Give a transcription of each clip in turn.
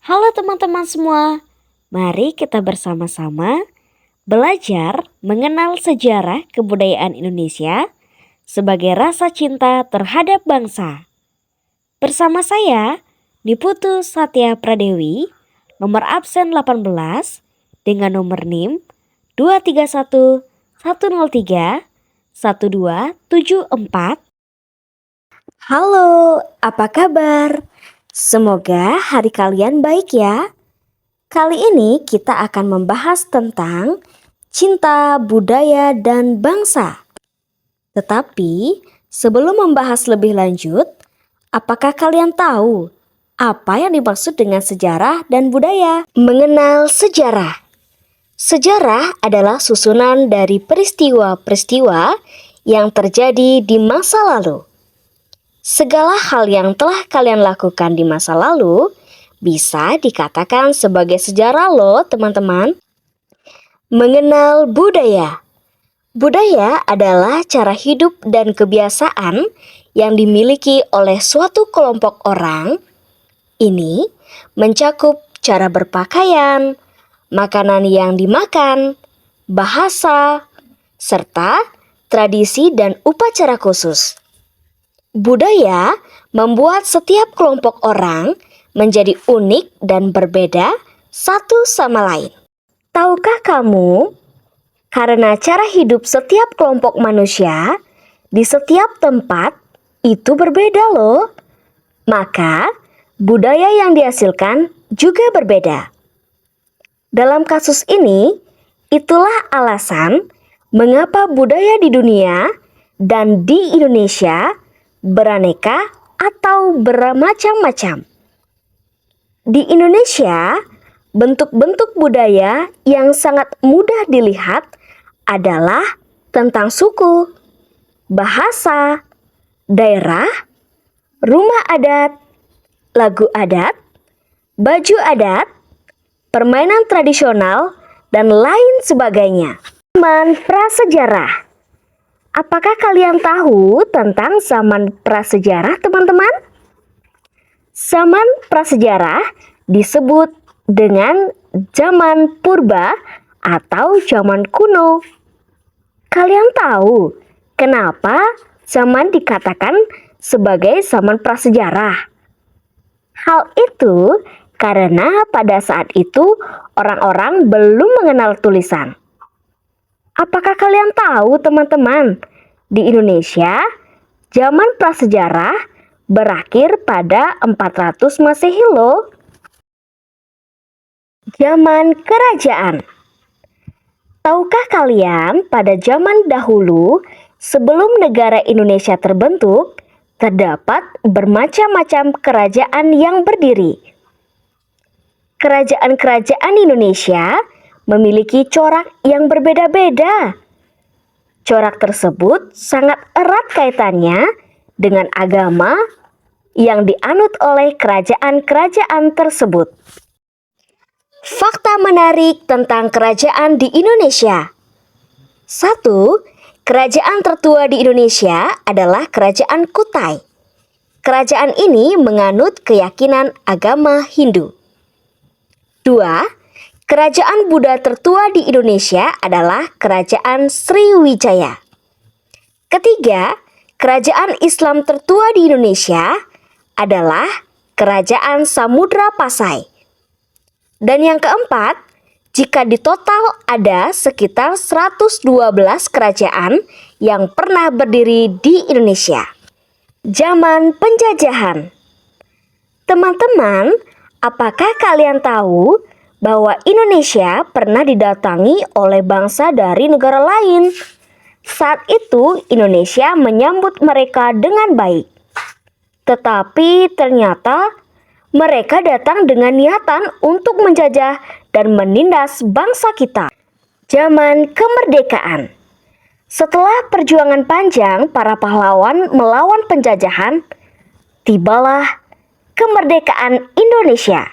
Halo teman-teman semua, mari kita bersama-sama belajar mengenal sejarah kebudayaan Indonesia sebagai rasa cinta terhadap bangsa. Bersama saya, Niputu Satya Pradewi, nomor absen 18 dengan nomor NIM 231 103 1274. Halo, apa kabar? Semoga hari kalian baik ya. Kali ini kita akan membahas tentang cinta, budaya, dan bangsa. Tetapi sebelum membahas lebih lanjut, apakah kalian tahu apa yang dimaksud dengan sejarah dan budaya? Mengenal sejarah. Sejarah adalah susunan dari peristiwa-peristiwa yang terjadi di masa lalu. Segala hal yang telah kalian lakukan di masa lalu bisa dikatakan sebagai sejarah loh teman-teman. Mengenal budaya. Budaya adalah cara hidup dan kebiasaan yang dimiliki oleh suatu kelompok orang. Ini mencakup cara berpakaian, makanan yang dimakan, bahasa, serta tradisi dan upacara khusus. Budaya membuat setiap kelompok orang menjadi unik dan berbeda satu sama lain. Tahukah kamu, karena cara hidup setiap kelompok manusia di setiap tempat itu berbeda loh. Maka, budaya yang dihasilkan juga berbeda. Dalam kasus ini, itulah alasan mengapa budaya di dunia dan di Indonesia beraneka atau bermacam-macam. Di Indonesia, bentuk-bentuk budaya yang sangat mudah dilihat adalah tentang suku, bahasa, daerah, rumah adat, lagu adat, baju adat, permainan tradisional, dan lain sebagainya. Zaman prasejarah. Apakah kalian tahu tentang zaman prasejarah, teman-teman? Zaman prasejarah disebut dengan zaman purba atau zaman kuno. Kalian tahu kenapa zaman dikatakan sebagai zaman prasejarah? Hal itu karena pada saat itu orang-orang belum mengenal tulisan. Apakah kalian tahu teman-teman, di Indonesia, zaman prasejarah berakhir pada 400 Masehi loh. Zaman kerajaan. Tahukah kalian pada zaman dahulu, sebelum negara Indonesia terbentuk, terdapat bermacam-macam kerajaan yang berdiri. Kerajaan-kerajaan Indonesia memiliki corak yang berbeda-beda. Corak tersebut sangat erat kaitannya dengan agama yang dianut oleh kerajaan-kerajaan tersebut. Fakta menarik tentang kerajaan di Indonesia. 1. Kerajaan tertua di Indonesia adalah Kerajaan Kutai. Kerajaan ini menganut keyakinan agama Hindu. 2. Kerajaan Buddha tertua di Indonesia adalah Kerajaan Sriwijaya. Ketiga, kerajaan Islam tertua di Indonesia adalah Kerajaan Samudra Pasai. Dan yang keempat, jika ditotal ada sekitar 112 kerajaan yang pernah berdiri di Indonesia. Zaman penjajahan. Teman-teman, apakah kalian tahu bahwa Indonesia pernah didatangi oleh bangsa dari negara lain? Saat itu Indonesia menyambut mereka dengan baik. Tetapi ternyata mereka datang dengan niatan untuk menjajah dan menindas bangsa kita. Zaman kemerdekaan. Setelah perjuangan panjang para pahlawan melawan penjajahan, tibalah kemerdekaan Indonesia.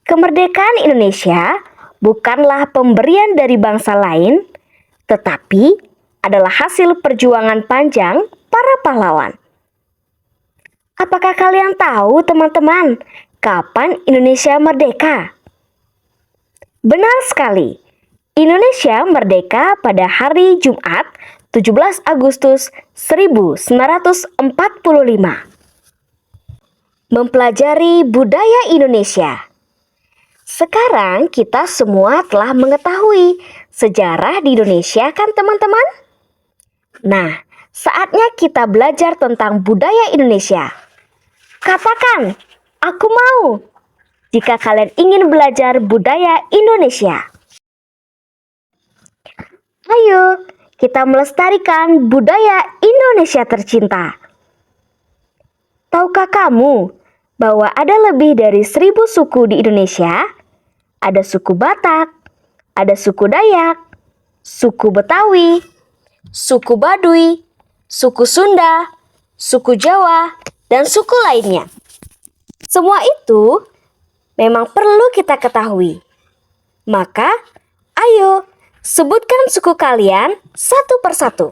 Kemerdekaan Indonesia bukanlah pemberian dari bangsa lain, tetapi adalah hasil perjuangan panjang para pahlawan. Apakah kalian tahu teman-teman, kapan Indonesia merdeka? Benar sekali. Indonesia merdeka pada hari Jumat 17 Agustus 1945. Mempelajari budaya Indonesia. Sekarang kita semua telah mengetahui sejarah di Indonesia kan teman-teman? Nah, saatnya kita belajar tentang budaya Indonesia. Katakan, aku mau jika kalian ingin belajar budaya Indonesia. Ayo, kita melestarikan budaya Indonesia tercinta. Tahukah kamu bahwa ada lebih dari 1.000 suku di Indonesia? Ada suku Batak, ada suku Dayak, suku Betawi, suku Baduy, suku Sunda, suku Jawa, dan suku lainnya. Semua itu memang perlu kita ketahui. Maka, ayo sebutkan suku kalian satu persatu.